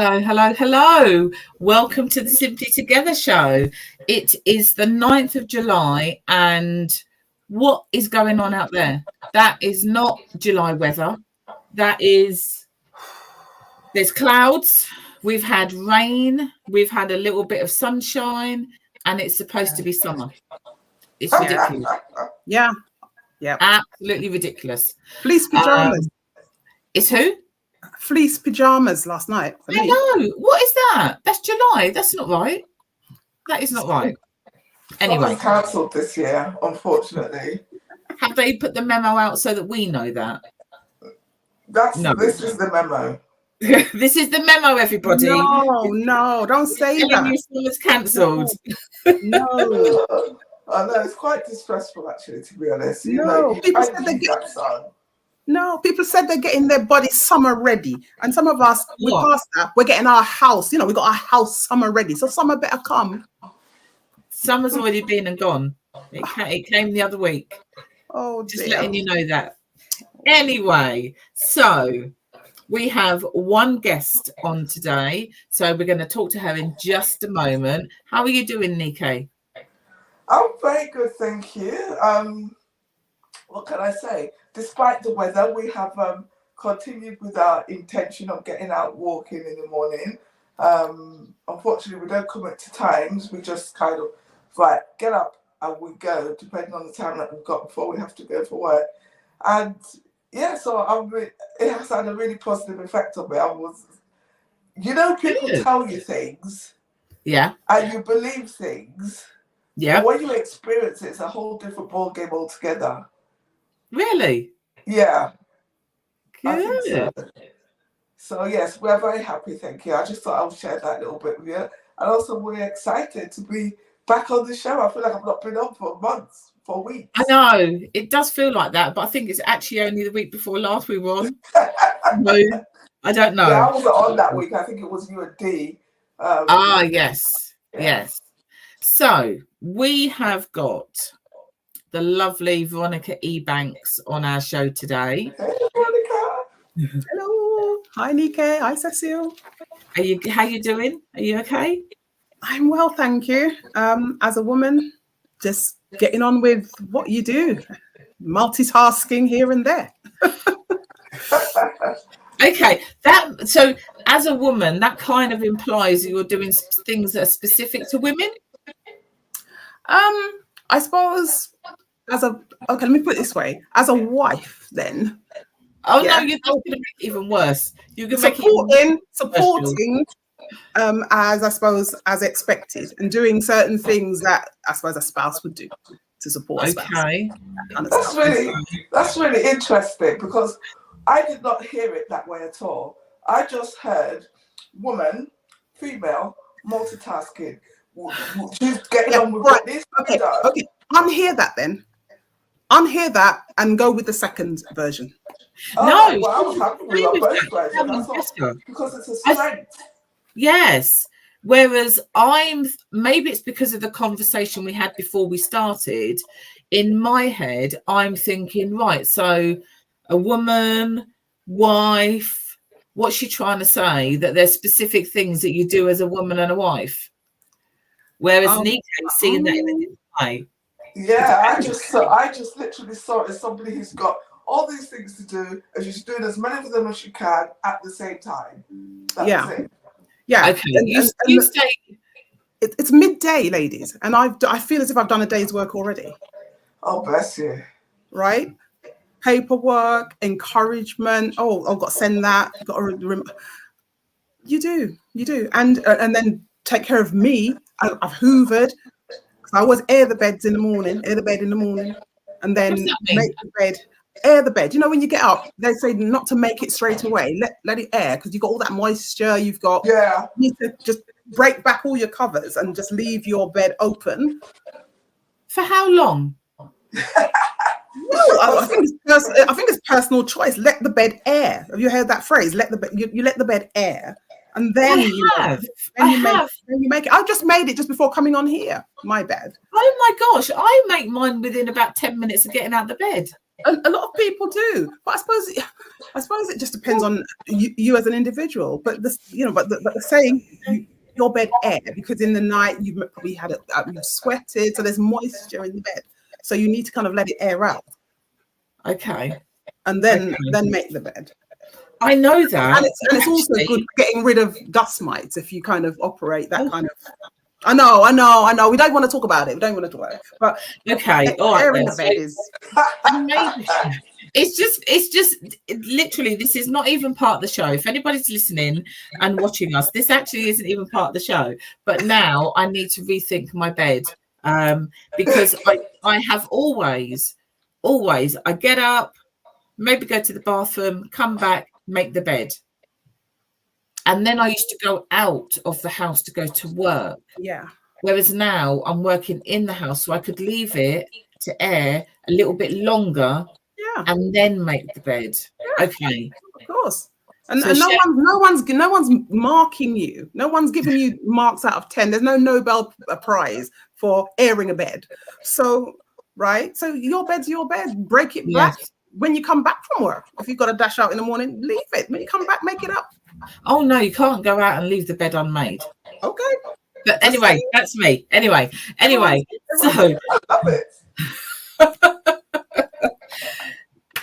Hello. Welcome to the Simply Together show. It is the 9th of July, and what is going on out there? That is not July weather. There's clouds. We've had rain. We've had a little bit of sunshine, and it's supposed to be summer. It's ridiculous. Yeah. Absolutely ridiculous. Fleece pajamas. It's who? Fleece pajamas last night. I know. What is that? That's July. That's not right. That is not right. Anyway, cancelled this year, unfortunately. Have they put the memo out so that we know that? This is the memo. This is the memo, everybody. No, don't say that. It's cancelled. No. I know, it's quite distressful, actually, to be honest. People said they're getting their body summer ready. And some of us, we passed that. We're getting our house. We got our house summer ready. So summer better come. Summer's already been and gone. It came the other week. Oh, just letting you know that. Anyway, so we have one guest on today. So we're going to talk to her in just a moment. How are you doing, Nike? I'm very good, thank you. What can I say? Despite the weather, we have continued with our intention of getting out walking in the morning. Unfortunately, we don't commit to times. We just kind of get up and we go, depending on the time that we've got before we have to go for work. And yeah, so it has had a really positive effect on me. People tell you things, and you believe things. Yeah. But when you experience it, it's a whole different ball game altogether. Really? Yeah. Good. I think so. So yes, we're very happy, thank you. I just thought I would share that little bit with you. And also we're excited to be back on the show. I feel like I've not been on for months, for weeks. I know. It does feel like that, but I think it's actually only the week before last we were on. No, I don't know. Yeah, I wasn't on that week. I think it was you and Dee. Yes. Yeah. Yes. So we have got the lovely Veronica EBanks on our show today. Hey, Veronica. Hello. Hi, Nike. Hi, Cecile. How you doing? Are you okay? I'm well, thank you. As a woman, just getting on with what you do. Multitasking here and there. Okay. So as a woman, that kind of implies you're doing things that are specific to women? I suppose let me put it this way. As a wife, then. No, you're just going to make it even worse. You're going to supporting, as I suppose, as expected, and doing certain things that I suppose a spouse would do to support a spouse. Okay. That's really interesting, because I did not hear it that way at all. I just heard woman, female, multitasking. She's getting on with what needs to be done. Okay. Unhear that then. Unhear that and go with the second version. I was happy with both versions. Because it's a strength. Yes. Whereas maybe it's because of the conversation we had before we started. In my head, I'm thinking, right, so a woman, wife, what's she trying to say? That there's specific things that you do as a woman and a wife. Whereas Nike seeing that in a different way. Yeah, I just literally saw it as somebody who's got all these things to do, and she's doing as many of them as she can at the same time. That's it. Yeah. Okay. You stay. It's midday, ladies, and I feel as if I've done a day's work already. Oh, bless you. Right? Paperwork, encouragement. Oh, I've got to send that. Got to you do, and then take care of me. I've hoovered. I always air the bed in the morning, and then make the bed. Air the bed. When you get up, they say not to make it straight away. Let it air, because you've got all that moisture. You've got you need to just break back all your covers and just leave your bed open. For how long? I think it's personal choice. Let the bed air. Have you heard that phrase? Let the bed. You let the bed air. And then you make it. I just made it just before coming on here. My bad. Oh my gosh. I make mine within about 10 minutes of getting out of the bed. A lot of people do, but I suppose it just depends on you as an individual. But this, but the saying, your bed air, because in the night you've probably had you've sweated, so there's moisture in the bed, so you need to kind of let it air out. Okay. And then make the bed. I know that, and it's also good for getting rid of dust mites if you kind of operate that kind of. I know. We don't want to talk about it. But okay, all right. Airing the bed is amazing. It's just literally, this is not even part of the show. If anybody's listening and watching us, this actually isn't even part of the show. But now I need to rethink my bed, because I have always I get up, maybe go to the bathroom, come back, make the bed. And then I used to go out of the house to go to work. Yeah. Whereas now I'm working in the house, so I could leave it to air a little bit longer. Yeah. And then make the bed. Yeah. Okay. Of course. And no one's marking you. No one's giving you marks out of 10. There's no Nobel Prize for airing a bed. So, right. So your bed's your bed. Break it back when you come back from work. If you've got to dash out in the morning, leave it. When you come back, make it up. Oh no, you can't go out and leave the bed unmade. Okay. But anyway, that's me. Anyway. So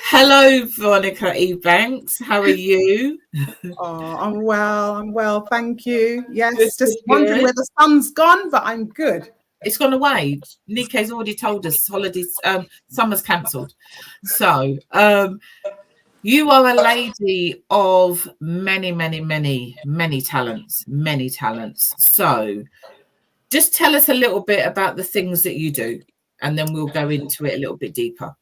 hello, Veronica EBanks. How are you? Oh, I'm well. Thank you. Yes, just wondering where the sun's gone, but I'm good. It's gone away. Nike's already told us holidays, summer's cancelled. So, you are a lady of many talents. So, just tell us a little bit about the things that you do, and then we'll go into it a little bit deeper.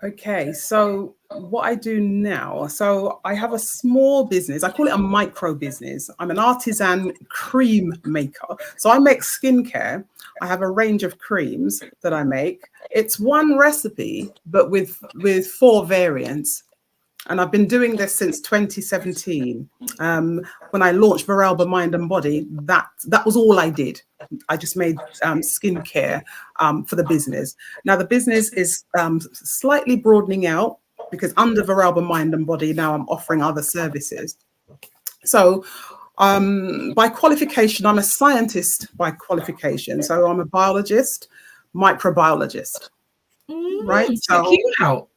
Okay, so what I do now, so I have a small business. I call it a micro business. I'm an artisan cream maker. So I make skincare. I have a range of creams that I make. It's one recipe, but with 4 variants. And I've been doing this since 2017. When I launched Verelba Mind and Body, that was all I did. I just made skincare for the business. Now the business is slightly broadening out, because under Verelba Mind and Body now I'm offering other services. So by qualification, I'm a scientist by qualification. So I'm a biologist, microbiologist. Right? Check you out.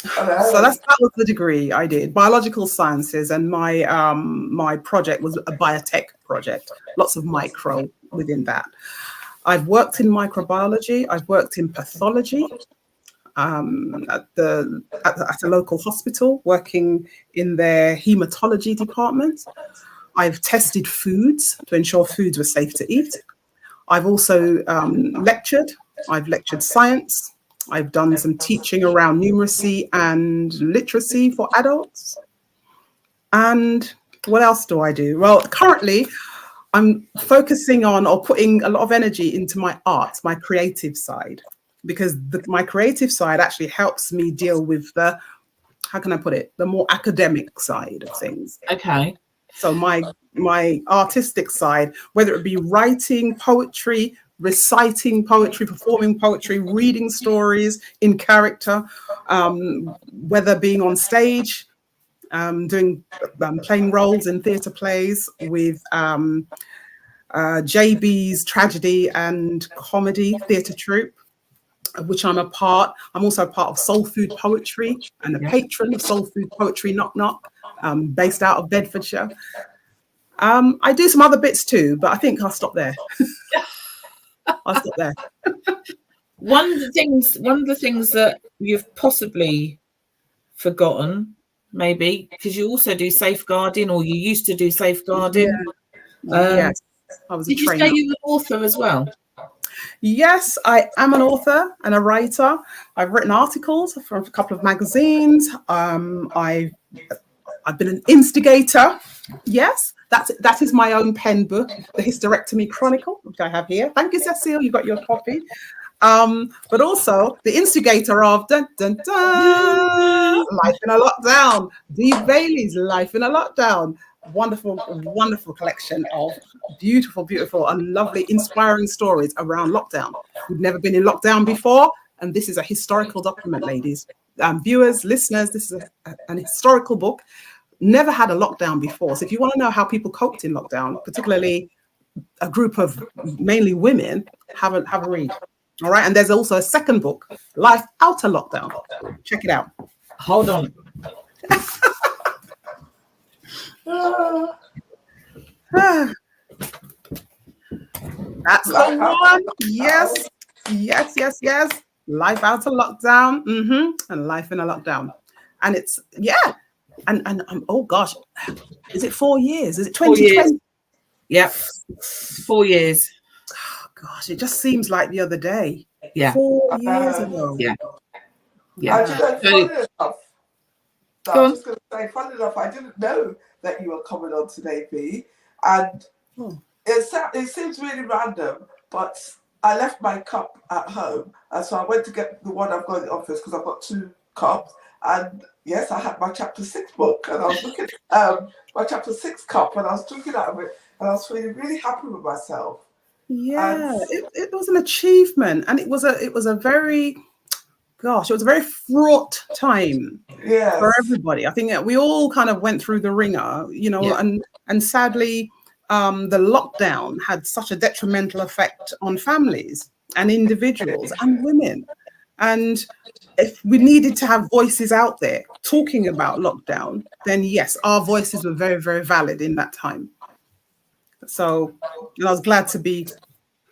So that was the degree I did, biological sciences, and my project was a biotech project, lots of micro within that. I've worked in microbiology, I've worked in pathology at a local hospital, working in their hematology department. I've tested foods to ensure foods were safe to eat. I've also lectured. I've lectured science. I've done some teaching around numeracy and literacy for adults. And what else do I do? Well, currently I'm focusing on, or putting a lot of energy into my art, my creative side, because my creative side actually helps me deal with the, how can I put it, the more academic side of things. Okay. So my artistic side, whether it be writing poetry, reciting poetry, performing poetry, reading stories in character, whether being on stage, playing roles in theatre plays with JB's tragedy and comedy theatre troupe, which I'm a part. I'm also a part of Soul Food Poetry and a patron of Soul Food Poetry Knock Knock, based out of Bedfordshire. I do some other bits too, but I think I'll stop there. One of the things that you've possibly forgotten, maybe, because you also do safeguarding, or you used to do safeguarding. Yes, I was a trainer. Did you say you were an author as well? Yes, I am an author and a writer. I've written articles for a couple of magazines. I've been an instigator. Yes, that is my own pen book, The Hysterectomy Chronicle, which I have here. Thank you, Cecile. You got your copy. But also the instigator of Life in a Lockdown. Deez Bailey's Life in a Lockdown. Wonderful collection of beautiful and lovely, inspiring stories around lockdown. We've never been in lockdown before, and this is a historical document, ladies. viewers, listeners, this is an historical book. Never had a lockdown before. So if you want to know how people coped in lockdown, particularly a group of mainly women, have a read. All right. And there's also a second book, Life Out of Lockdown. Check it out. Hold on. That's the one. Yes. Life Out of Lockdown. And Life in a Lockdown. And it's, And oh gosh, is it 4 years? Is it 2020? Yep. 4 years. Oh gosh, it just seems like the other day. Yeah. 4 years ago. Yeah. I was just going to say, funny enough, I didn't know that you were coming on today, V. And it seems really random, but I left my cup at home. And so I went to get the one I've got in the office because I've got 2 cups. And yes, I had my chapter 6 book, and I was looking at my chapter 6 cup, and I was drinking out of it, and I was feeling really happy with myself. Yeah, it was an achievement, and it was a very fraught time for everybody. I think that we all kind of went through the ringer, and sadly, the lockdown had such a detrimental effect on families and individuals and women. And if we needed to have voices out there talking about lockdown, then yes, our voices were very, very valid in that time. So I was glad to be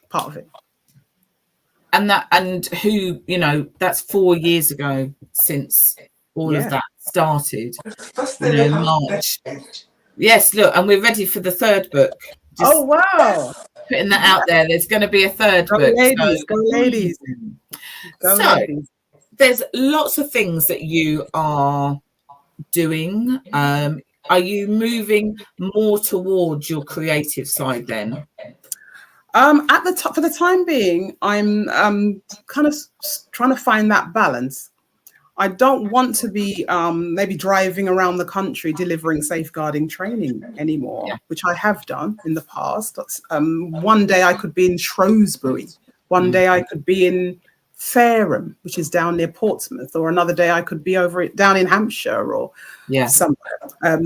part of it. And who, that's 4 years ago since all of that started. March. Yes, look, and we're ready for the 3rd book. Wow. Putting that out there. There's going to be a 3rd book. Go ladies. Ladies. There's lots of things that you are doing. Are you moving more towards your creative side then? At the top, for the time being, I'm kind of trying to find that balance. I don't want to be maybe driving around the country delivering safeguarding training anymore, which I have done in the past. One day I could be in Shrewsbury. One day I could be in Fareham, which is down near Portsmouth, or another day I could be down in Hampshire or somewhere,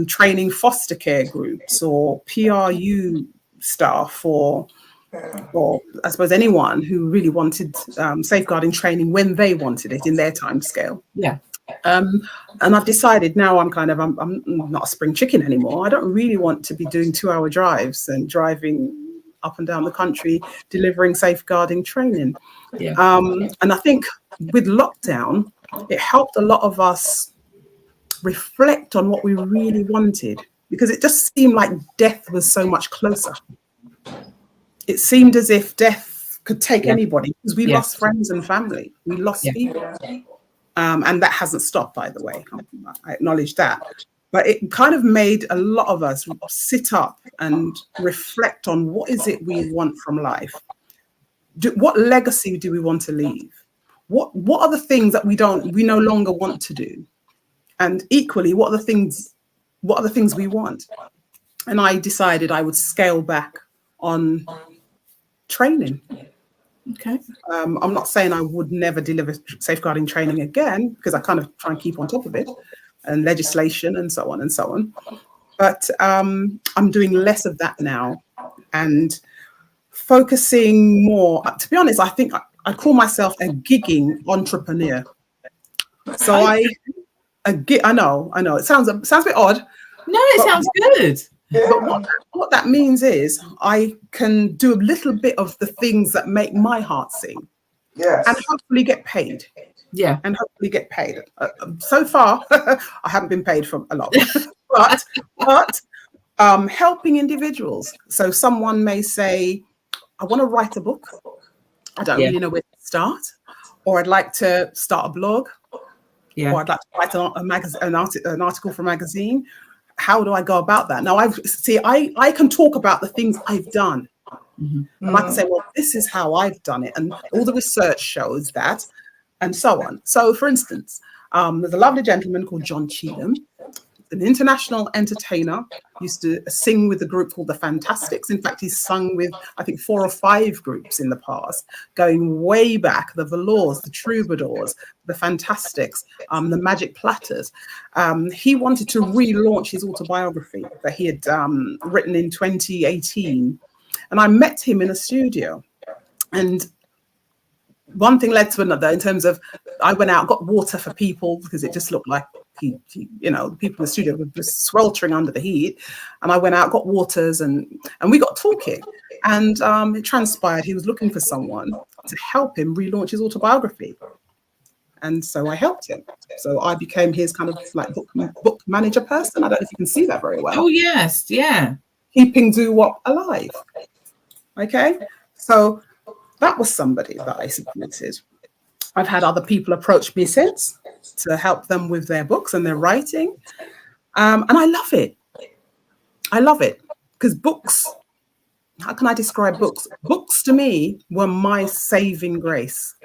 training foster care groups or PRU staff or I suppose anyone who really wanted safeguarding training when they wanted it in their time scale. And I've decided now I'm not a spring chicken anymore. I don't really want to be doing 2-hour drives and driving up and down the country delivering safeguarding training. And I think with lockdown, it helped a lot of us reflect on what we really wanted, because it just seemed like death was so much closer. It seemed as if death could take anybody, because we lost friends and family. We lost people. And that hasn't stopped, by the way. I acknowledge that. But it kind of made a lot of us sit up and reflect on what is it we want from life. What legacy do we want to leave? What are the things that we no longer want to do? And equally, what are the things we want? And I decided I would scale back on training. Okay. I'm not saying I would never deliver safeguarding training again, because I kind of try and keep on top of it, and legislation and so on and so on. But I'm doing less of that now and focusing more. To be honest, I think I call myself a gigging entrepreneur. So I know it sounds a bit odd. No, it sounds good. But what that means is I can do a little bit of the things that make my heart sing. Yes. And hopefully get paid. Yeah. And hopefully get paid. So far, I haven't been paid for a lot. but helping individuals. So someone may say, I want to write a book. I don't really know where to start. Or I'd like to start a blog. Yeah. Or I'd like to write an article for a magazine. How do I go about that? Now, I can talk about the things I've done. Mm-hmm. And I can say, well, this is how I've done it. And all the research shows that, and so on. So, for instance, there's a lovely gentleman called John Cheetham. an international entertainer, used to sing with a group called the Fantastics. In fact, he's sung with, I think, 4 or 5 groups in the past, going way back, the Velours, the Troubadours, the Fantastics, the Magic Platters. He wanted to relaunch his autobiography that he had written in 2018. And I met him in a studio. And one thing led to another in terms of, I went out, got water for people because it just looked like the people in the studio were just sweltering under the heat. And I went out, got waters, and we got talking. And it transpired he was looking for someone to help him relaunch his autobiography. And so I helped him. So I became his kind of like book manager person. I don't know if you can see that very well. Oh, yes. Yeah. Keeping doo-wop alive. Okay. So that was somebody that I supported. I've had other people approach me since to help them with their books and their writing. And I love it. I love it because books, how can I describe books? Books to me were my saving grace.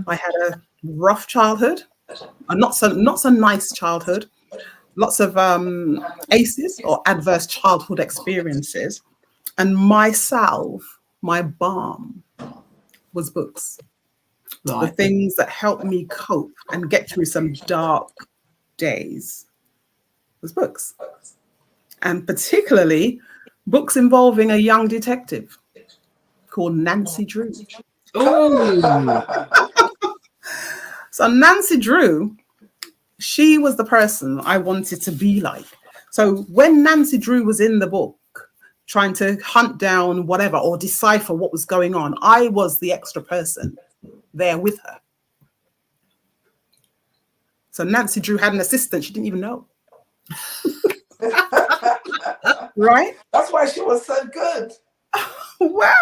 I had a rough childhood, a not so nice childhood, lots of ACEs or adverse childhood experiences. And my salve, my balm, was books. Right. The things that helped me cope and get through some dark days was books. And particularly books involving a young detective called Nancy Drew. Oh. So Nancy Drew, she was the person I wanted to be like. So when Nancy Drew was in the book, trying to hunt down whatever or decipher what was going on, I was the extra person there with her. So Nancy Drew had an assistant she didn't even know. Right? That's why she was so good. Wow.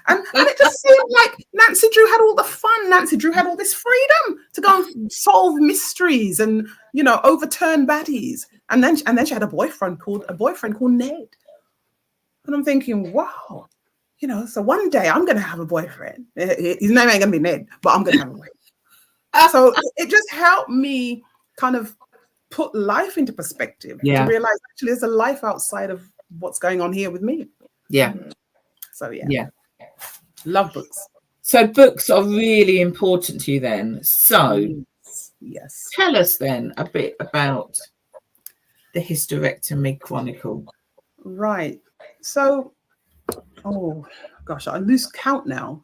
And it just seemed like Nancy Drew had all the fun. Nancy Drew had all this freedom to go and solve mysteries and, overturn baddies. And then she had a boyfriend called Ned. And I'm thinking, wow, so one day I'm going to have a boyfriend. His name ain't going to be Ned, but I'm going to have a boyfriend. So it just helped me kind of put life into perspective. To realize actually there's a life outside of what's going on here with me. Yeah. So yeah. Love books. So books are really important to you then. So yes. Tell us then a bit about the Hysterectomy Chronicle. Right. So, oh gosh, I lose count now.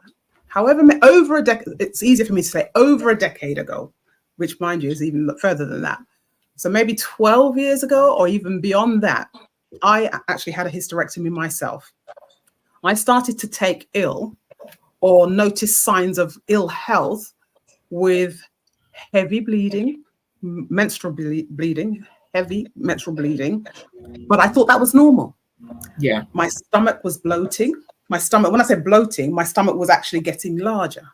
However, over a decade, it's easier for me to say over a decade ago, which mind you is even further than that. So maybe 12 years ago or even beyond that, I actually had a hysterectomy myself. I started to take ill or notice signs of ill health with heavy bleeding, menstrual bleeding, heavy menstrual bleeding, but I thought that was normal. Yeah. My stomach was bloating. My stomach, when I say bloating, my stomach was actually getting larger.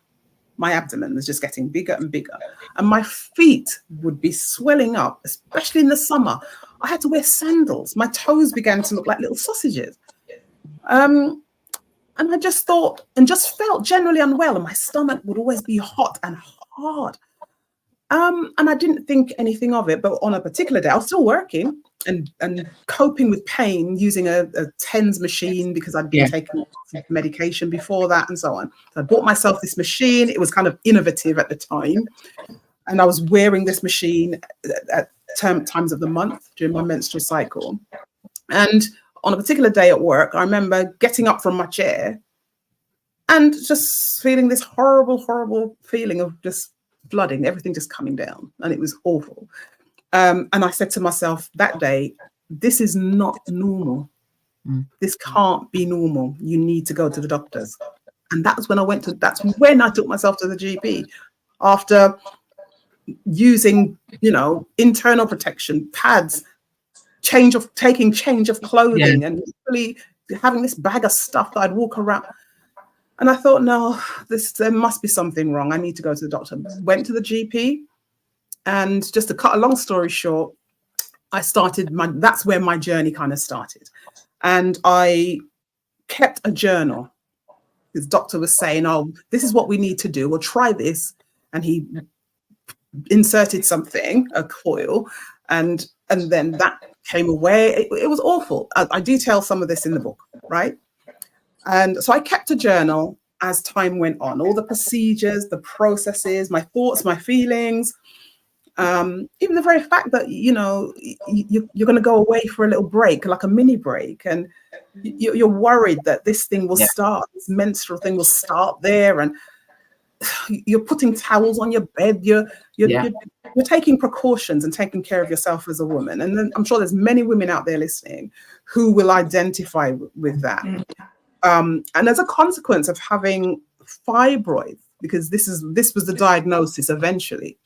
My abdomen was just getting bigger and bigger. And my feet would be swelling up, especially in the summer. I had to wear sandals. My toes began to look like little sausages. And I just thought and just felt generally unwell. And my stomach would always be hot and hard. And I didn't think anything of it. But on a particular day, I was still working and coping with pain using a TENS machine because I'd been taking medication before that and so on. So I bought myself this machine. It was kind of innovative at the time. And I was wearing this machine at times of the month during my menstrual cycle. And on a particular day at work, I remember getting up from my chair and just feeling this horrible, horrible feeling of just flooding, everything just coming down. And it was awful. And I said to myself that day, this is not normal. This can't be normal. You need to go to the doctors. And that's when that's when I took myself to the GP after using, internal protection, pads, taking change of clothing and really having this bag of stuff that I'd walk around. And I thought, no, there must be something wrong. I need to go to the doctor. Went to the GP. And just to cut a long story short, that's where my journey kind of started. And I kept a journal. His doctor was saying, oh, this is what we need to do. We'll try this. And he inserted something, a coil, and then that came away. It was awful. I detail some of this in the book, right? And so I kept a journal as time went on, all the procedures, the processes, my thoughts, my feelings, even the very fact that, you know, you're going to go away for a little break, like a mini break, and you're worried that this thing will start, this menstrual thing will start there, and you're putting towels on your bed, you're taking precautions and taking care of yourself as a woman. And then I'm sure there's many women out there listening who will identify with that. And as a consequence of having fibroids, because this was the diagnosis eventually,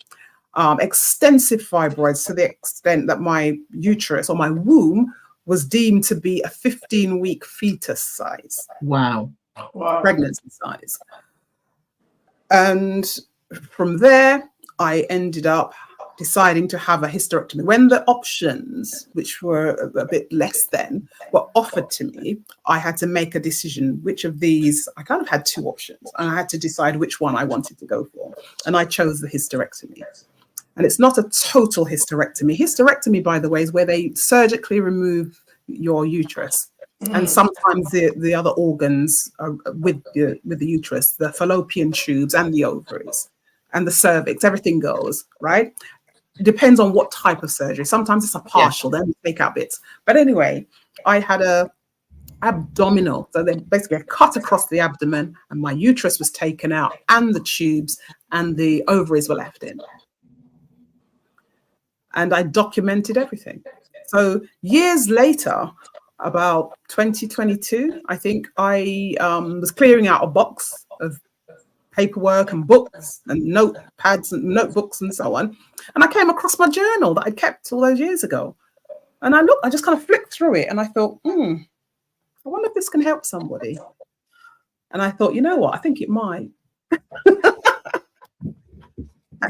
extensive fibroids to the extent that my uterus or my womb was deemed to be a 15-week fetus size. Wow. Pregnancy size. And from there, I ended up deciding to have a hysterectomy. When the options, which were a bit less then, were offered to me, I had to make a decision which of these. I kind of had two options, and I had to decide which one I wanted to go for. And I chose the hysterectomy. And it's not a total hysterectomy. Hysterectomy, by the way, is where they surgically remove your uterus. And sometimes the other organs with the uterus, the fallopian tubes and the ovaries and the cervix, everything goes, right? It depends on what type of surgery. Sometimes it's a partial, then we take out bits. But anyway, I had a abdominal. So they basically cut across the abdomen, and my uterus was taken out, and the tubes and the ovaries were left in. And I documented everything. So years later, about 2022, I think, I was clearing out a box of paperwork and books and notepads and notebooks and so on. And I came across my journal that I kept all those years ago. And I just kind of flicked through it, and I thought, I wonder if this can help somebody. And I thought, you know what? I think it might.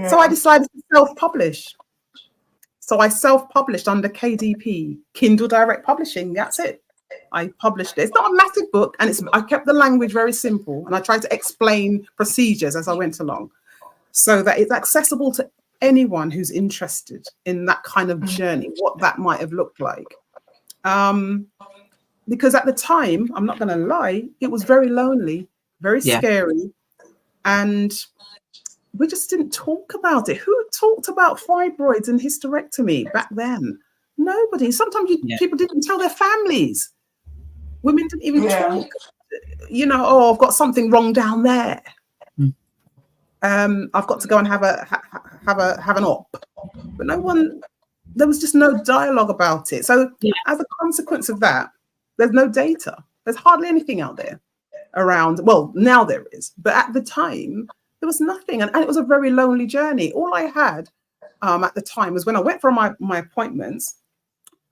So I decided to self-publish. So I self-published under KDP, Kindle Direct Publishing. That's it. I published it. It's not a massive book, and I kept the language very simple, and I tried to explain procedures as I went along so that it's accessible to anyone who's interested in that kind of journey, what that might have looked like. Because at the time, I'm not going to lie, it was very lonely, very scary, and we just didn't talk about it. Who talked about fibroids and hysterectomy back then? Nobody. Sometimes people didn't tell their families. Women didn't even talk. You know, oh, I've got something wrong down there. I've got to go and have an op. But no one. There was just no dialogue about it. So as a consequence of that, there's no data. There's hardly anything out there around. Well, now there is, but at the time, there was nothing, and it was a very lonely journey. All I had at the time was when I went for my appointments,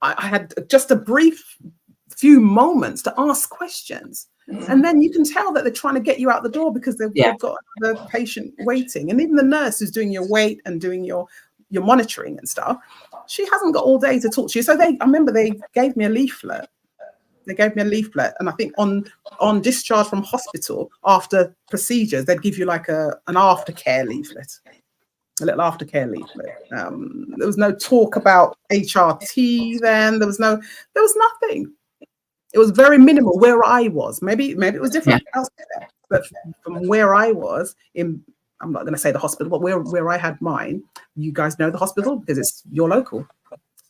I had just a brief few moments to ask questions. And then you can tell that they're trying to get you out the door because they've got the patient waiting. And even the nurse who's doing your weight and doing your monitoring and stuff, she hasn't got all day to talk to you. So I remember they gave me a leaflet. And I think on discharge from hospital after procedures, they'd give you like an aftercare leaflet, a little aftercare leaflet. There was no talk about HRT then. There was nothing. It was very minimal where I was. Maybe it was different elsewhere, but from where I was I'm not going to say the hospital, but where I had mine, you guys know the hospital because it's your local.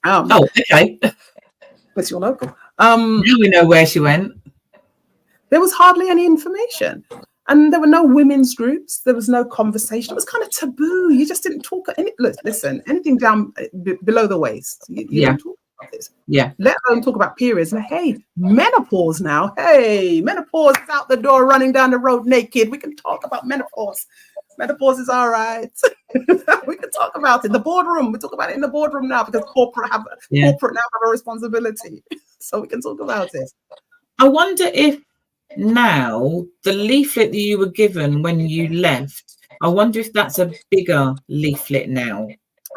Okay. It's your local. Now we know where she went. There was hardly any information, and there were no women's groups. There was no conversation. It was kind of taboo. You just didn't talk. Listen, anything down below the waist, you don't talk about this. Let alone talk about periods. And hey, menopause now. Hey, menopause is out the door, running down the road naked. We can talk about menopause. Menopause is all right. We can talk about it. The boardroom. We talk about it in the boardroom now because corporate now have a responsibility. So we can talk about it. I wonder if now the leaflet that you were given when you left, I wonder if that's a bigger leaflet now.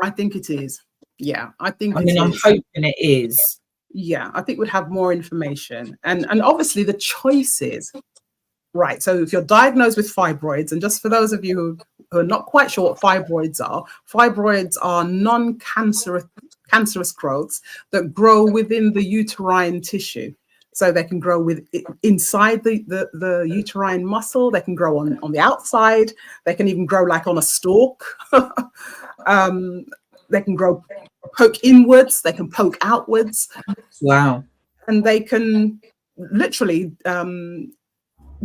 I think it is. Yeah, I think I'm hoping it is. Yeah, I think we'd have more information. And obviously the choices. Right. So if you're diagnosed with fibroids, and just for those of you who are not quite sure what fibroids are non-cancerous cancerous growths that grow within the uterine tissue. So they can grow inside the uterine muscle. They can grow on the outside. They can even grow like on a stalk. They can poke inwards. They can poke outwards. Wow. And they can literally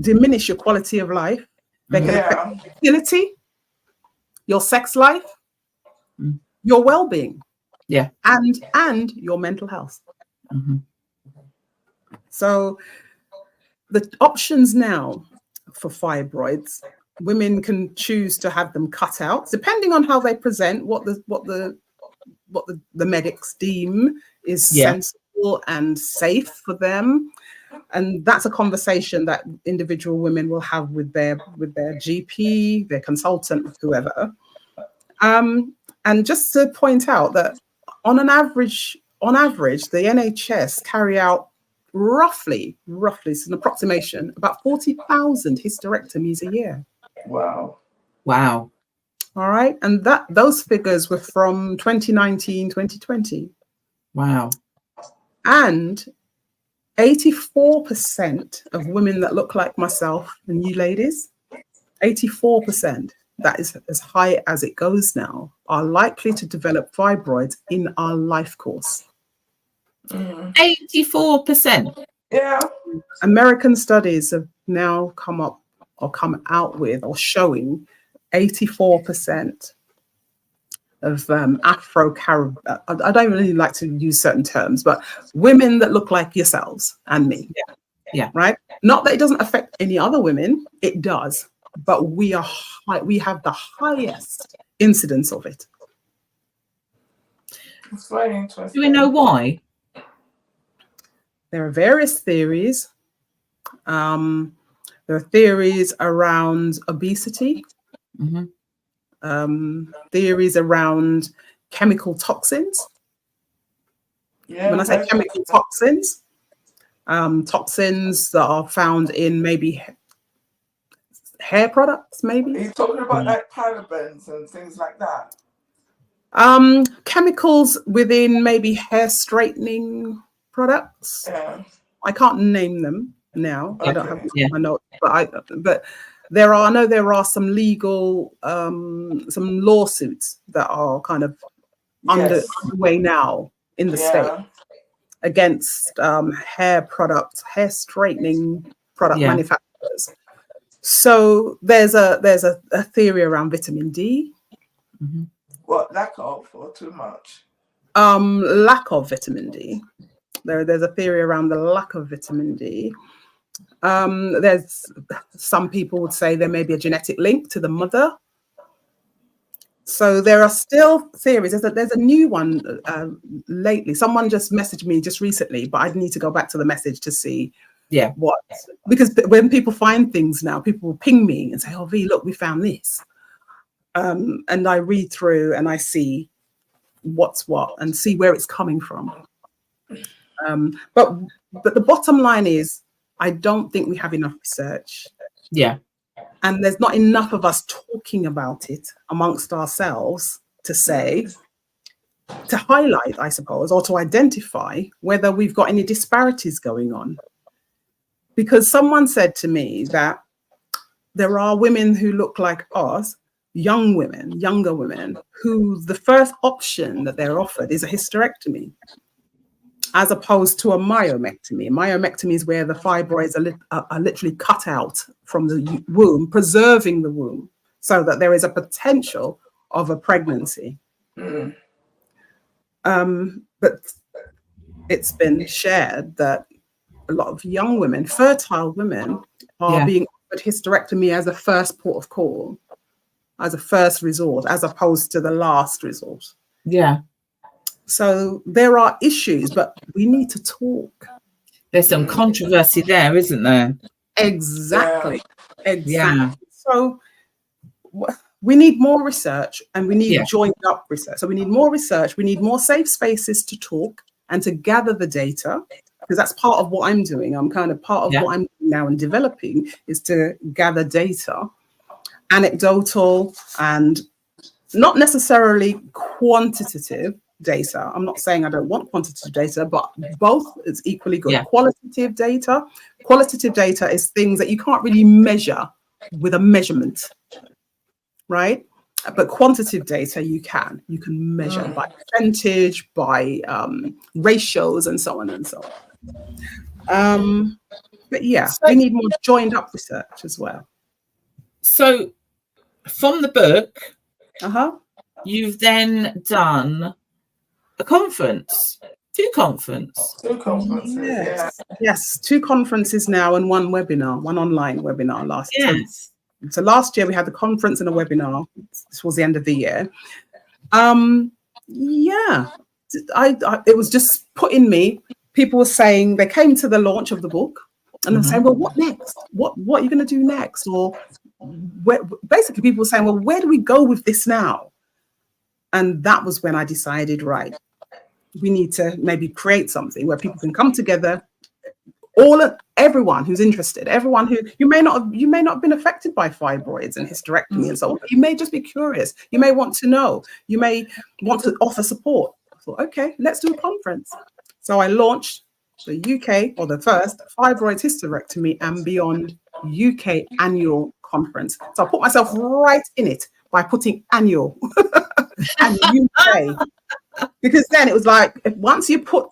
diminish your quality of life. They can affect your fertility, your sex life, your well-being, and your mental health. Mm-hmm. So the options now for fibroids, women can choose to have them cut out, depending on how they present, what the medics deem is sensible and safe for them. And that's a conversation that individual women will have with their GP, their consultant, whoever. And just to point out that on average, the NHS carry out roughly, it's an approximation, about 40,000 hysterectomies a year. Wow. All right. And those figures were from 2019, 2020. Wow. And 84% of women that look like myself and you ladies, 84%, that is as high as it goes now, are likely to develop fibroids in our life course. 84%. Yeah. American studies have now come out with or showing 84% of Afro-Carib. I don't really like to use certain terms, but women that look like yourselves and me. Yeah. Right. Not that it doesn't affect any other women. It does, but we have the highest incidence of it. It's very interesting. Do we know why? There are various theories. There are theories around obesity, theories around chemical toxins. Yeah, when I say chemical toxins, toxins that are found in maybe hair products, maybe. Are you talking about like parabens and things like that? Chemicals within maybe hair straightening products. Yeah. I can't name them now. I don't have Okay. my notes, but there are some legal some lawsuits that are kind of underway now in the state against hair straightening product manufacturers. So there's a theory around vitamin D. What, lack of or too much? Lack of vitamin D. There's a theory around the lack of vitamin D. There's some people would say there may be a genetic link to the mother. So there are still theories. There's a new one lately. Someone just messaged me just recently, but I need to go back to the message to see what. Because when people find things now, people will ping me and say, "Oh, V, look, we found this." And I read through and I see what's what and see where it's coming from. But the bottom line is, I don't think we have enough research. Yeah. And there's not enough of us talking about it amongst ourselves to highlight, I suppose, or to identify whether we've got any disparities going on. Because someone said to me that there are women who look like us, younger women, who the first option that they're offered is a hysterectomy, as opposed to a myomectomy. Myomectomy is where the fibroids are literally cut out from the womb, preserving the womb so that there is a potential of a pregnancy. But it's been shared that a lot of young women, fertile women, are being offered hysterectomy as a first port of call, as a first resort, as opposed to the last resort. Yeah. So there are issues, but we need to talk. There's some controversy there, isn't there? Exactly. Yeah. So we need more research, and we need joined up research. So we need more research. We need more safe spaces to talk and to gather the data, because that's part of what I'm doing. I'm kind of part of what I'm doing now and developing is to gather data, anecdotal and not necessarily quantitative, data. I'm not saying I don't want quantitative data, but both is equally good. Yeah. Qualitative data is things that you can't really measure with a measurement, right? But quantitative data you can measure by percentage, by ratios, and so on and so on. But yeah, So, we need more joined up research as well. So from the book, You've then done a conference, two conferences. Yes, 2 conferences now and 1 webinar, 1 online webinar last year. Yes. So last year we had the conference and a webinar. This was the end of the year. It was just put in me. People were saying, they came to the launch of the book and they're saying, well, what next? What are you going to do next? Or basically people were saying, well, where do we go with this now? And that was when I decided, right, we need to maybe create something where people can come together, everyone who's interested, everyone who you may not have been affected by fibroids and hysterectomy and so on. You may just be curious. You may want to know. You may want to offer support. I thought, okay, let's do a conference. So I launched the UK, or the first Fibroids, Hysterectomy and Beyond UK annual conference. So I put myself right in it by putting annual and UK, because then it was like, once you put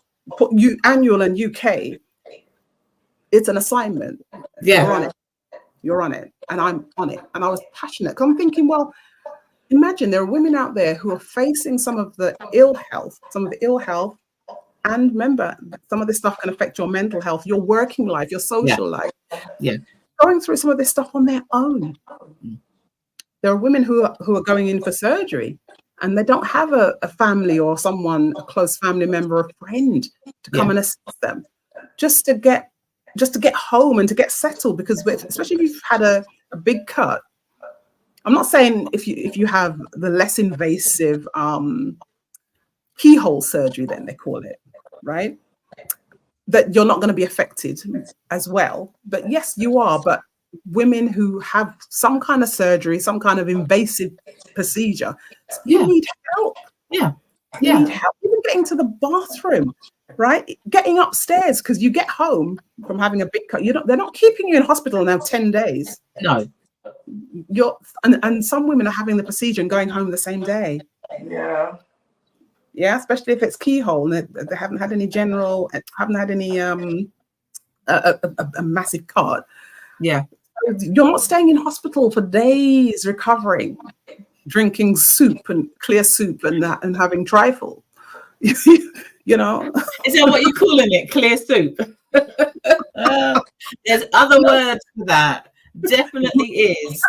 you annual and UK, it's an assignment. Yeah. You're on it, and I'm on it. And I was passionate because I'm thinking, well, imagine there are women out there who are facing some of the ill health, and remember, some of this stuff can affect your mental health, your working life, your social life. Yeah. Going through some of this stuff on their own. There are women who are going in for surgery and they don't have a family or someone, a close family member or friend to come and assist them just to get home and to get settled, because especially if you've had a big cut. I'm not saying if you have the less invasive keyhole surgery, then they call it, right, that you're not going to be affected as well. But yes, you are. But women who have some kind of surgery, some kind of invasive procedure, you need help. You need help even getting to the bathroom, right? Getting upstairs, because you get home from having a big cut. They're not keeping you in hospital now 10 days. No. And some women are having the procedure and going home the same day. Yeah, especially if it's keyhole and they haven't had any a massive cut. Yeah. You're not staying in hospital for days recovering, drinking soup and clear soup and having trifle. You know, is that what you're calling it? Clear soup? There's other words for that. Definitely is.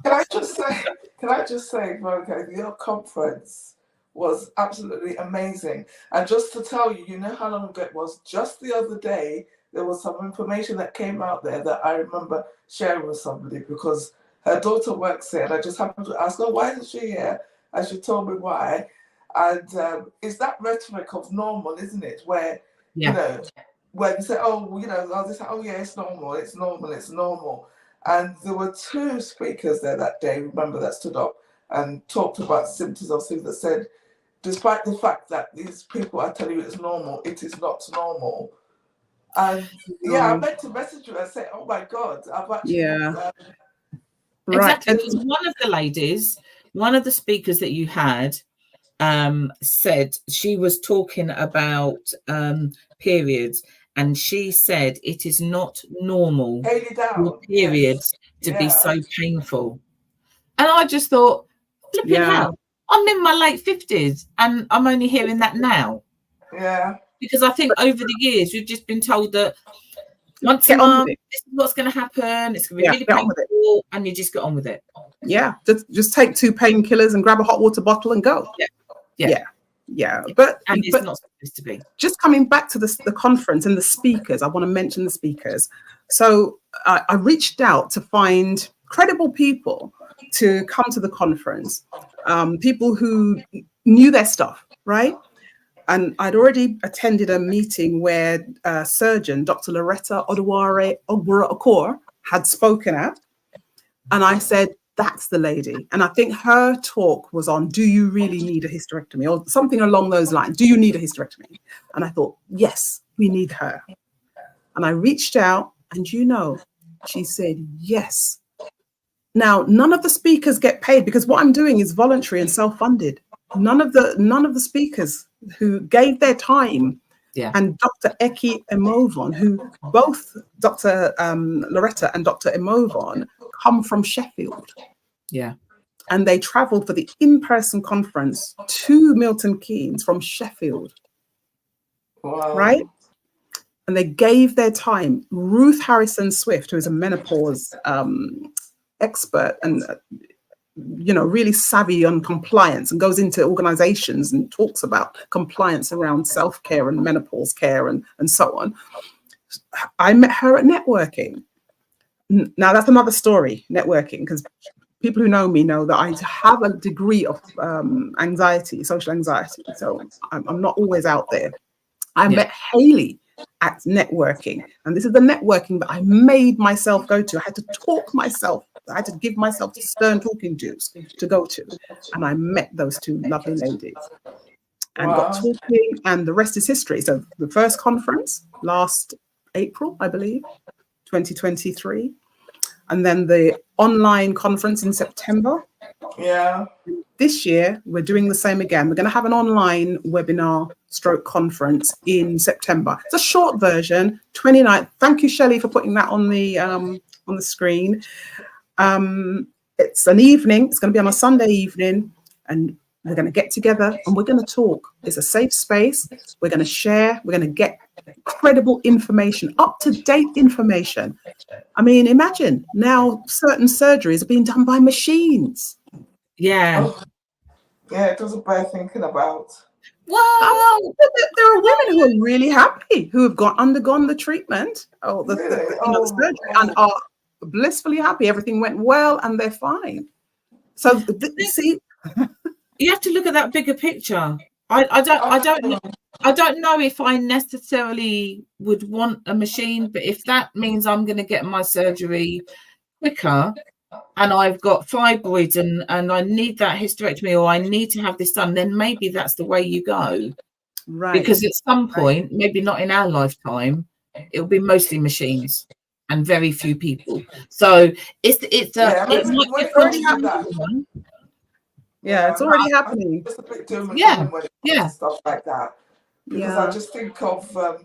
Can I just say, Veronica, your conference was absolutely amazing. And just to tell you, you know how long ago it was? Just the other day, there was some information that came out there that I remember sharing with somebody, because her daughter works there, and I just happened to ask her, why isn't she here? And she told me why. And it's that rhetoric of normal, isn't it? Where, you know, where they say, it's normal, it's normal, it's normal. And there were 2 speakers there that day, remember, that stood up and talked about symptoms of things that said, despite the fact that these people are telling you it's normal, it is not normal. And I meant to message you and say, oh my God, I've actually... Exactly, because one of the ladies, one of the speakers that you had, said she was talking about periods, and she said it is not normal for periods to be so painful. And I just thought, flipping hell, I'm in my late 50s and I'm only hearing that now. Because I think over the years we've just been told that once a month, this is what's going to happen, it's going to be really painful, and you just get on with it. Just take 2 painkillers and grab a hot water bottle and go. But it's not supposed to be. Just coming back to the conference and the speakers, I want to mention the speakers. So I reached out to find credible people to come to the conference, people who knew their stuff, right? And I'd already attended a meeting where surgeon Dr. Loretta Oduware Ogbura Okor had spoken at. And I said, That's the lady. And I think her talk was on, do you really need a hysterectomy? Or something along those lines. Do you need a hysterectomy? And I thought, yes, we need her. And I reached out, and she said yes. Now, none of the speakers get paid, because what I'm doing is voluntary and self-funded. None of the speakers who gave their time, and Dr. Eki Emovon, who both Dr. Loretta and Dr. Emovon come from Sheffield. Yeah. And they traveled for the in-person conference to Milton Keynes from Sheffield. Wow. Right? And they gave their time. Ruth Harrison Swift, who is a menopause expert and really savvy on compliance, and goes into organizations and talks about compliance around self-care and menopause care and so on. I met her at networking. Now that's another story, networking, because people who know me know that I have a degree of anxiety, social anxiety. So I'm not always out there. I met Hayley at networking, and this is the networking that I made myself go to. I had to talk myself. I had to give myself stern talking juice to go to, and I met those two lovely ladies and got talking, and the rest is history. So the first conference last April, I believe, 2023, and then the online conference in September. Yeah. This year, we're doing the same again. We're going to have an online webinar / conference in September. It's a short version, 29th. Thank you, Shelley, for putting that on the screen. It's an evening. It's going to be on a Sunday evening, and we're going to get together and we're going to talk. It's a safe space. We're going to share. We're going to get credible information, up-to-date information. I mean, imagine now certain surgeries are being done by machines. Yeah. Oh, yeah, it doesn't bear thinking about. Wow. There are women who are really happy, who have undergone the treatment or the surgery and are blissfully happy. Everything went well and they're fine. So see, you have to look at that bigger picture. I don't know if I necessarily would want a machine, but if that means I'm going to get my surgery quicker, and I've got fibroids and I need that hysterectomy, or I need to have this done, then maybe that's the way you go. Right. Because at some point, maybe not in our lifetime, it'll be mostly machines and very few people. So it's already happening. It's a bit doom and gloom when it comes to stuff like that. Because I just think of the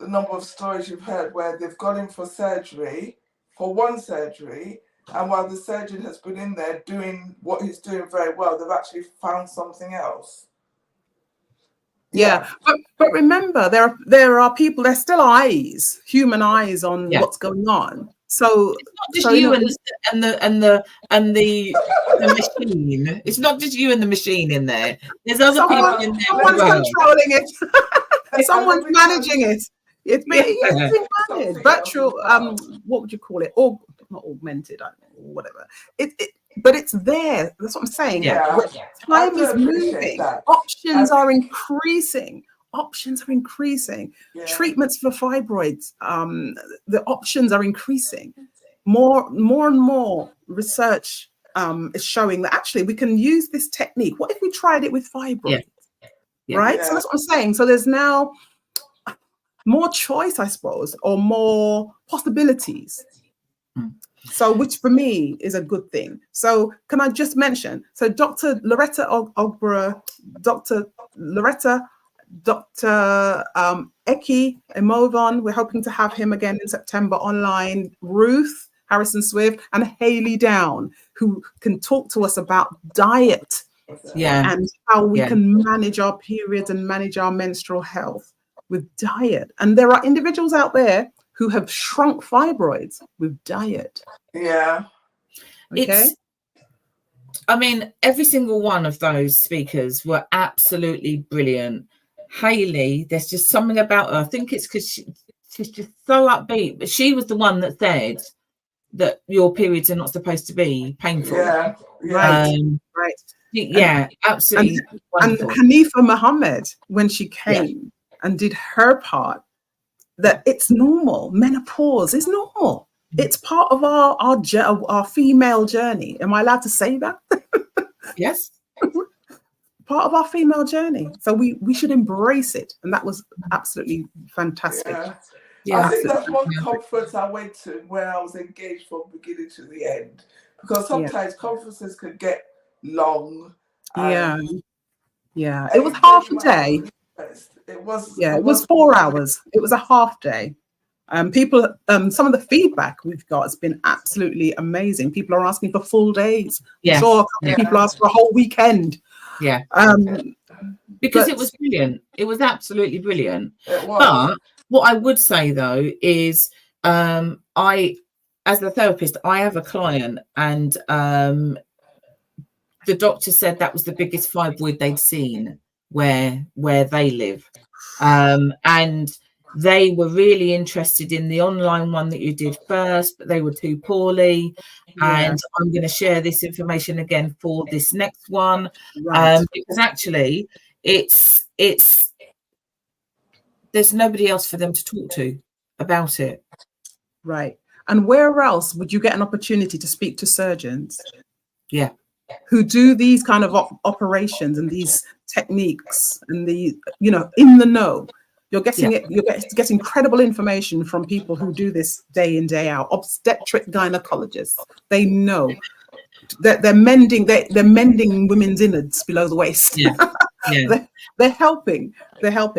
number of stories you've heard where they've gone in for surgery, for one surgery, and while the surgeon has been in there doing what he's doing very well, they've actually found something else. Yeah. But remember, there are people, there's still eyes, human eyes on what's going on. So it's not just you and the machine. It's not just you and the machine in there. There's other people in there. Someone's controlling it. Someone's managing it. It's being managed. Virtual, what would you call it? Or not augmented, whatever. But it's there. That's what I'm saying. Yeah. Time is moving. Options are increasing. Yeah. Treatments for fibroids, the options are increasing. More and more research is showing that actually we can use this technique. What if we tried it with fibroids? Yeah. Right? Yeah. So that's what I'm saying. So there's now more choice, I suppose, or more possibilities. So, which for me is a good thing. So, can I just mention? So, Dr. Loretta Ogborough, Dr. Eki Emovon, we're hoping to have him again in September online. Ruth Harrison Swift and Hayley Down, who can talk to us about diet and how we can manage our periods and manage our menstrual health with diet. And there are individuals out there who have shrunk fibroids with diet. Yeah. Okay. I mean, every single one of those speakers were absolutely brilliant. Hayley, there's just something about her. I think it's because she's just so upbeat. But she was the one that said that your periods are not supposed to be painful. Yeah. Right. Yeah, absolutely. And Hanifa Muhammad, when she came and did her part, that it's normal. Menopause is normal. it's part of our female journey. Am I allowed to say that? Yes. Part of our female journey. So we should embrace it. And that was absolutely fantastic. I think that's one conference I went to where I was engaged from beginning to the end, because sometimes conferences could get long. It was half a day. It was 4 hours. It was a half day. People, some of the feedback we've got has been absolutely amazing. People are asking for full days. Yeah. So people asked for a whole weekend. Yeah. Because it was brilliant. It was absolutely brilliant. But what I would say though is, I, as the therapist, I have a client, and the doctor said that was the biggest fibroid they'd seen where they live, and they were really interested in the online one that you did first, but they were too poorly. And I'm going to share this information again for this next one, because actually it's there's nobody else for them to talk to about it. Right. And where else would you get an opportunity to speak to surgeons? Yeah. Who do these kind of operations and these techniques and the, in the know. You're getting you're getting credible information from people who do this day in, day out. Obstetric gynecologists, they know that they're mending women's innards below the waist. They're helping.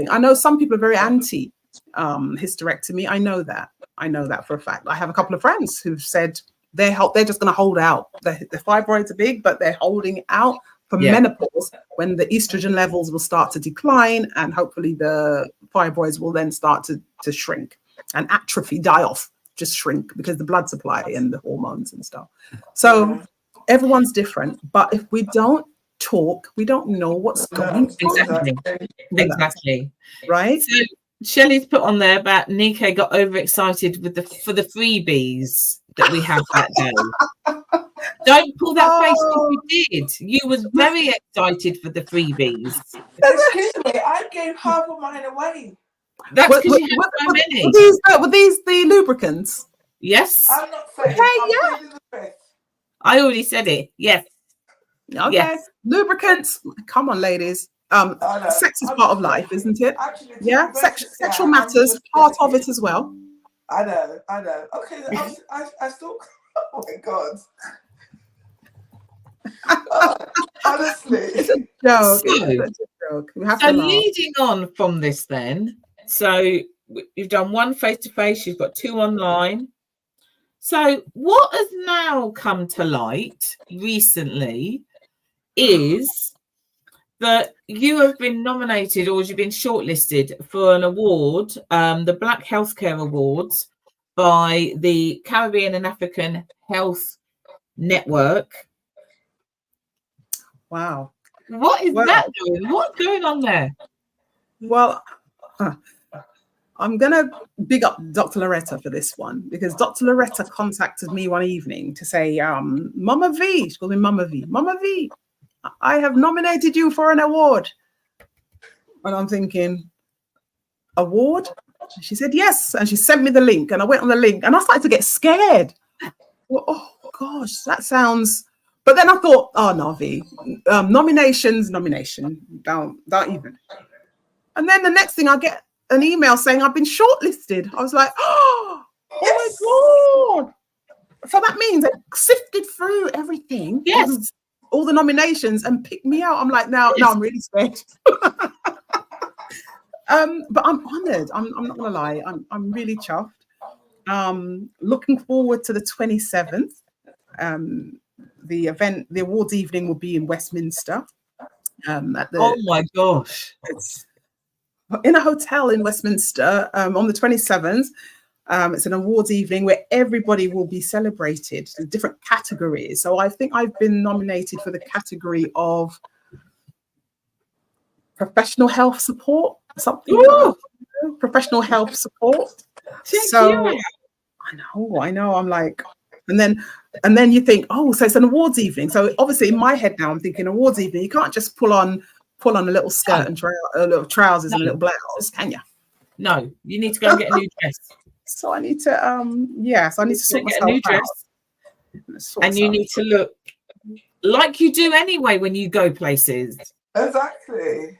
I know some people are very anti hysterectomy. I know that for a fact. I have a couple of friends who've said they're just going to hold out. The fibroids are big, but they're holding out for menopause, when the estrogen levels will start to decline, and hopefully the fibroids will then start to shrink and atrophy, die off, just shrink, because the blood supply and the hormones and stuff. So everyone's different, but if we don't talk, we don't know what's going on. Exactly. Right? So Shelley's put on there about Nike got overexcited for the freebies that we had that day. Don't pull that face if you did. You was very excited for the freebies. Excuse me, I gave half of mine away. That's because you had so many. Were these the lubricants? Yes. I'm not saying. I already said it. Yes. Okay. Yes. Lubricants. Come on, ladies. Sex is part of life, isn't it? Actually, sexual matters, part of it as well. I know. Okay, I still. Oh my God. Honestly, it's a joke. It's a joke. We have to laugh. Leading on from this, then, so you've done one face-to-face, you've got 2 online. So what has now come to light recently is that you have been nominated, or you've been shortlisted for an award, the Black Healthcare Awards, by the Caribbean and African Health Network. Wow. What is that doing? What's going on there? Well, I'm going to big up Dr. Loretta for this one, because Dr. Loretta contacted me one evening to say, Mama V, she called me Mama V. Mama V, I have nominated you for an award. And I'm thinking, award? She said, yes. And she sent me the link, and I went on the link, and I started to get scared. Well, oh, gosh, that sounds... But then I thought, oh, no, V, nomination, don't even. And then the next thing, I get an email saying I've been shortlisted. I was like, oh my God. So that means they sifted through everything, all the nominations, and picked me out. I'm like, no, I'm really scared. But I'm honored. I'm not going to lie. I'm really chuffed. Looking forward to the 27th. The event, the awards evening, will be in Westminster. Oh my gosh. It's in a hotel in Westminster on the 27th. It's an awards evening where everybody will be celebrated in different categories. So I think I've been nominated for the category of professional health support, something. Professional health support. So I know. I'm like, and then you think, oh, so it's an awards evening. So obviously in my head now, I'm thinking awards evening. You can't just pull on a little skirt and little trousers and a little blouse, can you? No, you need to go and get a new dress. So I need to so I need to sort get myself a new dress, and you need to look like you do anyway when you go places. Exactly.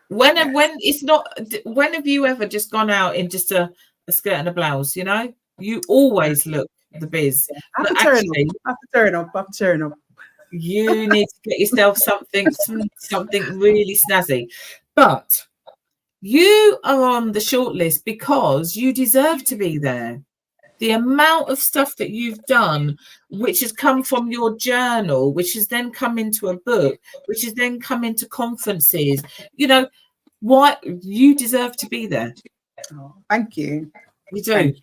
When it's not, when have you ever just gone out in just a skirt and a blouse? You know, you always look the biz. I have to turn up. You need to get yourself something really snazzy. But you are on the shortlist because you deserve to be there. The amount of stuff that you've done, which has come from your journal, which has then come into a book, which has then come into conferences, you know, what you deserve to be there. Oh, thank you. You do.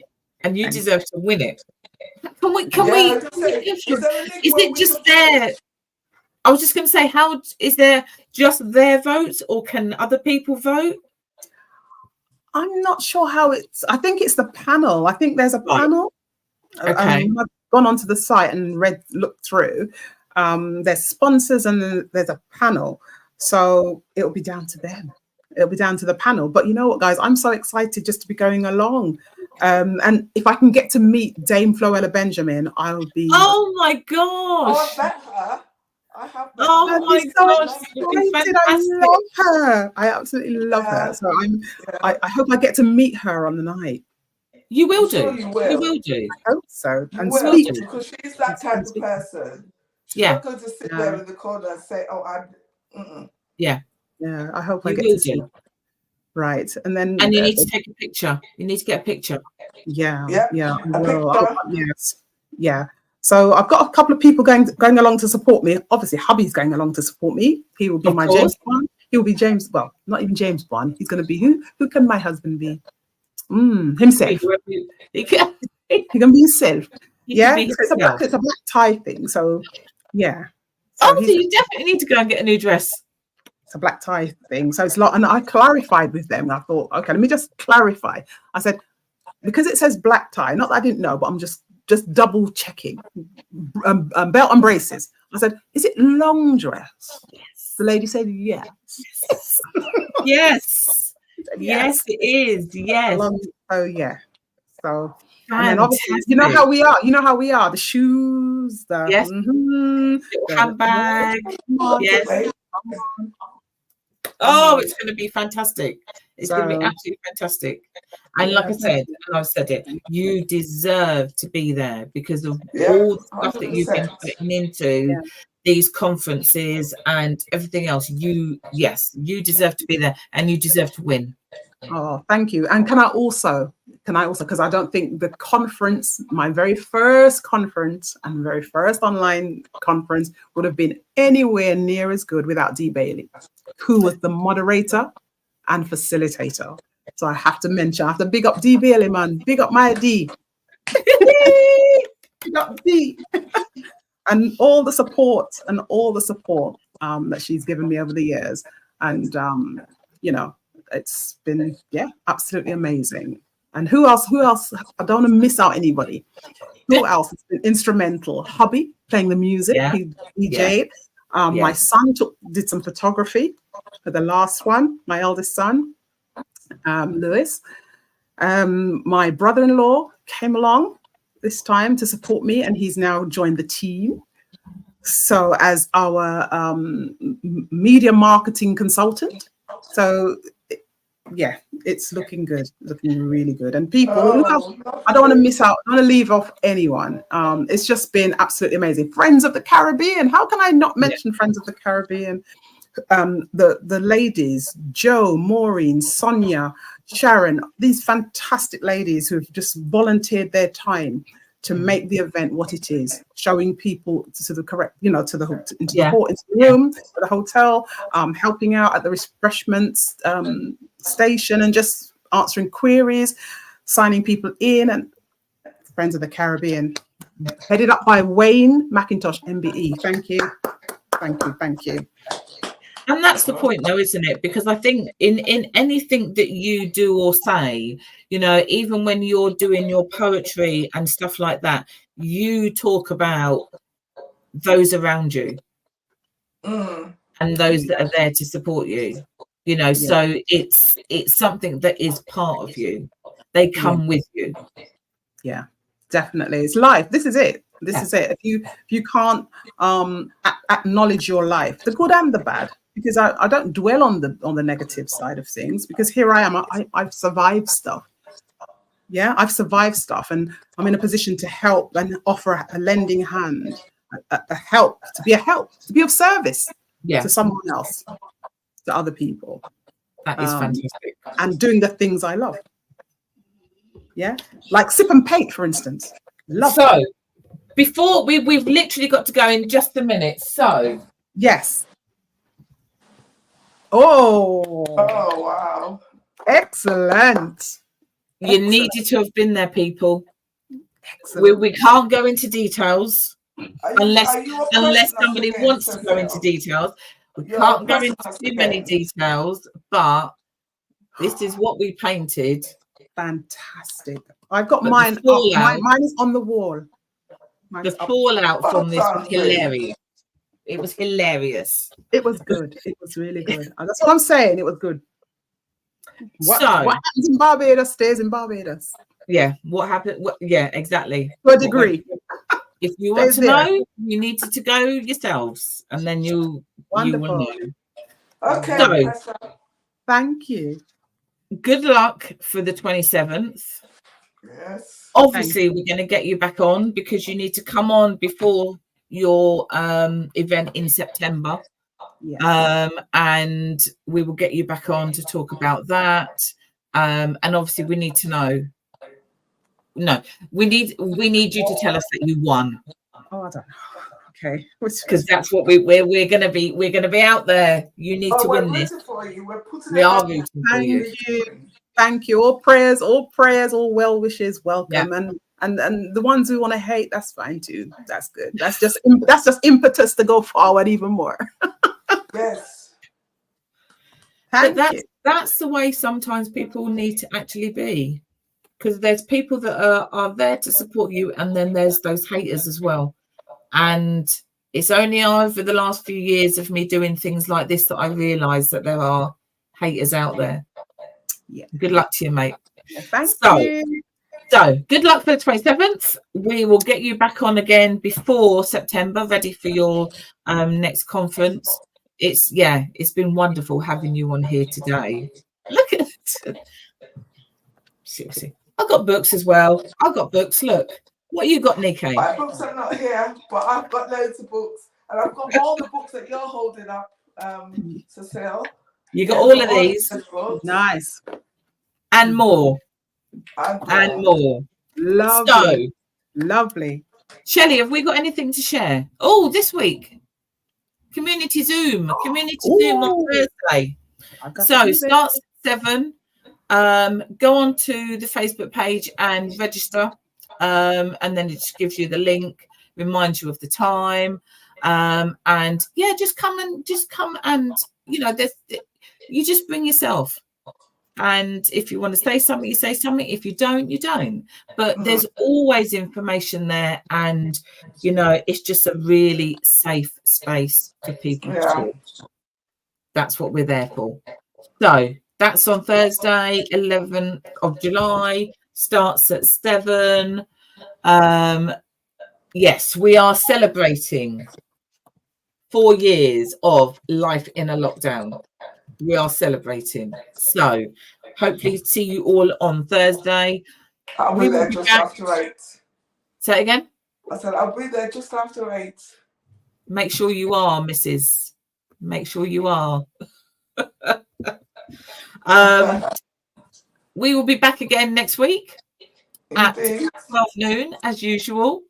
And you deserve to win it. Can we is it just there? I was just going to say, how is there just their votes, or can other people vote? I'm not sure how it's. I think it's the panel. I think there's a panel. Okay. I've gone onto the site and looked through. There's sponsors and there's a panel. So it'll be down to them. It'll be down to the panel. But you know what, guys? I'm so excited just to be going along. And if I can get to meet Dame Floella Benjamin, I'll be. Oh my gosh! Oh, I met her. I have. Oh my gosh! I love her. I absolutely love her. So I hope I get to meet her on the night. You will do. Sure you will do. I hope so. You And will, speak because she's that type of person. She's not going to sit there in the corner and say, "Oh, I'm." Yeah. I hope I get to see. Right, and then you need to take a picture. You need to get a picture. Yeah. Yes. Yeah. So I've got a couple of people going along to support me. Obviously, hubby's going along to support me. He will be my James Bond. He will be James. Well, not even James Bond. He's going to be who can my husband be? Himself. He can be himself. It's a black tie thing. So yeah. So you definitely need to go and get a new dress. It's a black tie thing. So it's and I clarified with them. I thought, okay, let me just clarify. I said, because it says black tie, not that I didn't know, but I'm just double checking. Belt and braces. I said, is it long dress? Yes. The lady said, yes. Yes. Yes, it is. Yes. Oh yeah. So and then obviously, you know how we are. The shoes, the handbag. Yes. Oh, it's going to be fantastic. It's going to be absolutely fantastic. And like I said, and I've said it, you deserve to be there because of all the stuff that you've been putting into these conferences and everything else. You deserve to be there, and you deserve to win. Oh, thank you. And can I also, because I don't think the conference, my very first conference and very first online conference would have been anywhere near as good without Dee Bailey, who was the moderator and facilitator. So I have to big up Dee Bailey, man. Big up my D. Big up D. And all the support that she's given me over the years. And, it's been, absolutely amazing. And who else? I don't want to miss out anybody. Who else has been instrumental? Hubby, playing the music. He DJ'd. My son did some photography for the last one, my eldest son, Lewis. My brother-in-law came along this time to support me, and he's now joined the team. So as our media marketing consultant. So it's looking good, looking really good. And people, I don't want to miss out, I don't want to leave off anyone. It's just been absolutely amazing. Friends of the Caribbean. How can I not mention Friends of the Caribbean? The ladies, Joe, Maureen, Sonia, Sharon, these fantastic ladies who've just volunteered their time to make the event what it is, showing people to the correct, into the room, to the hotel, helping out at the refreshments station and just answering queries, signing people in. And Friends of the Caribbean, headed up by Wayne McIntosh, MBE. Thank you. And that's the point, though, isn't it? Because I think in anything that you do or say, even when you're doing your poetry and stuff like that, you talk about those around you and those that are there to support you. So it's something that is part of you. They come with you. Yeah, definitely. It's life. This is it. This Yeah. is it. If you can't acknowledge your life, the good and the bad, because I don't dwell on the negative side of things, because here I am. I've survived stuff. Yeah, I've survived stuff, and I'm in a position to help and offer a lending hand, a help, to be of service to someone else, to other people. That is fantastic. And doing the things I love. Yeah, like sip and paint, for instance. So, before we've literally got to go in just a minute. So, yes. Oh, wow. Excellent. You needed to have been there, people. Excellent. We can't go into details unless somebody wants to go into details. We can't go into too many details, but this is what we painted. Fantastic. I've got mine up. Mine is on the wall. The fallout from this was hilarious. It was hilarious. It was good. It was really good. That's what I'm saying. It was good. What happens in Barbados stays in Barbados. Yeah. What happened? Yeah, exactly. To a degree. If you want to know, you need to go yourselves, and then you will know. Okay. So, thank you. Good luck for the 27th. Yes. Obviously, we're going to get you back on, because you need to come on before your event in September. Yeah. And we will get you back on to talk about that. And obviously, we need to know. No, we need you to tell us that you won. Oh, I don't know. Okay, because that's what we're going to be. We're going to be out there. You need to win this. We are rooting for you. Thank you. All prayers, all well wishes, welcome. Yeah. And the ones who want to hate, that's fine too. That's good. That's just impetus to go forward even more. Yes. But that's the way sometimes people need to actually be, because there's people that are there to support you, and then there's those haters as well. And it's only over the last few years of me doing things like this that I realised that there are haters out there. Yeah. Good luck to you, mate. Thank you. So good luck for the 27th. We will get you back on again before September, ready for your next conference. It's been wonderful having you on here today. Look at it. Seriously. I've got books as well. I've got books. Look. What you got, Nikki? My books are not here, but I've got loads of books. And I've got all the books that you're holding up, Cecile. You got all of these. Nice. And more. And more. Lovely. Lovely. Shelley, have we got anything to share? Oh, this week. Community Zoom on Thursday. So starts at 7. Go on to the Facebook page and register. And then it just gives you the link, reminds you of the time. And just come and you just bring yourself. And if you want to say something, you say something. If you don't, you don't. But there's always information there, and it's just a really safe space for people to talk. That's what we're there for. So that's on Thursday, 11th of July. Starts at 7. Yes, we are celebrating 4 years of life in a lockdown. We are celebrating. So hopefully see you all on Thursday. I'll be there just after 8. Say it again? I said I'll be there just after 8. Make sure you are, Mrs. Make sure you are. We will be back again next week at 12 noon as usual.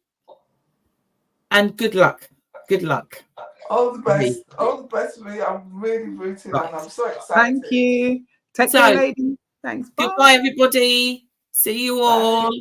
And good luck. Good luck. All the best. All the best for me. I'm really rooting and I'm so excited. Thank you. Take care, lady. Thanks. Goodbye, everybody. See you all.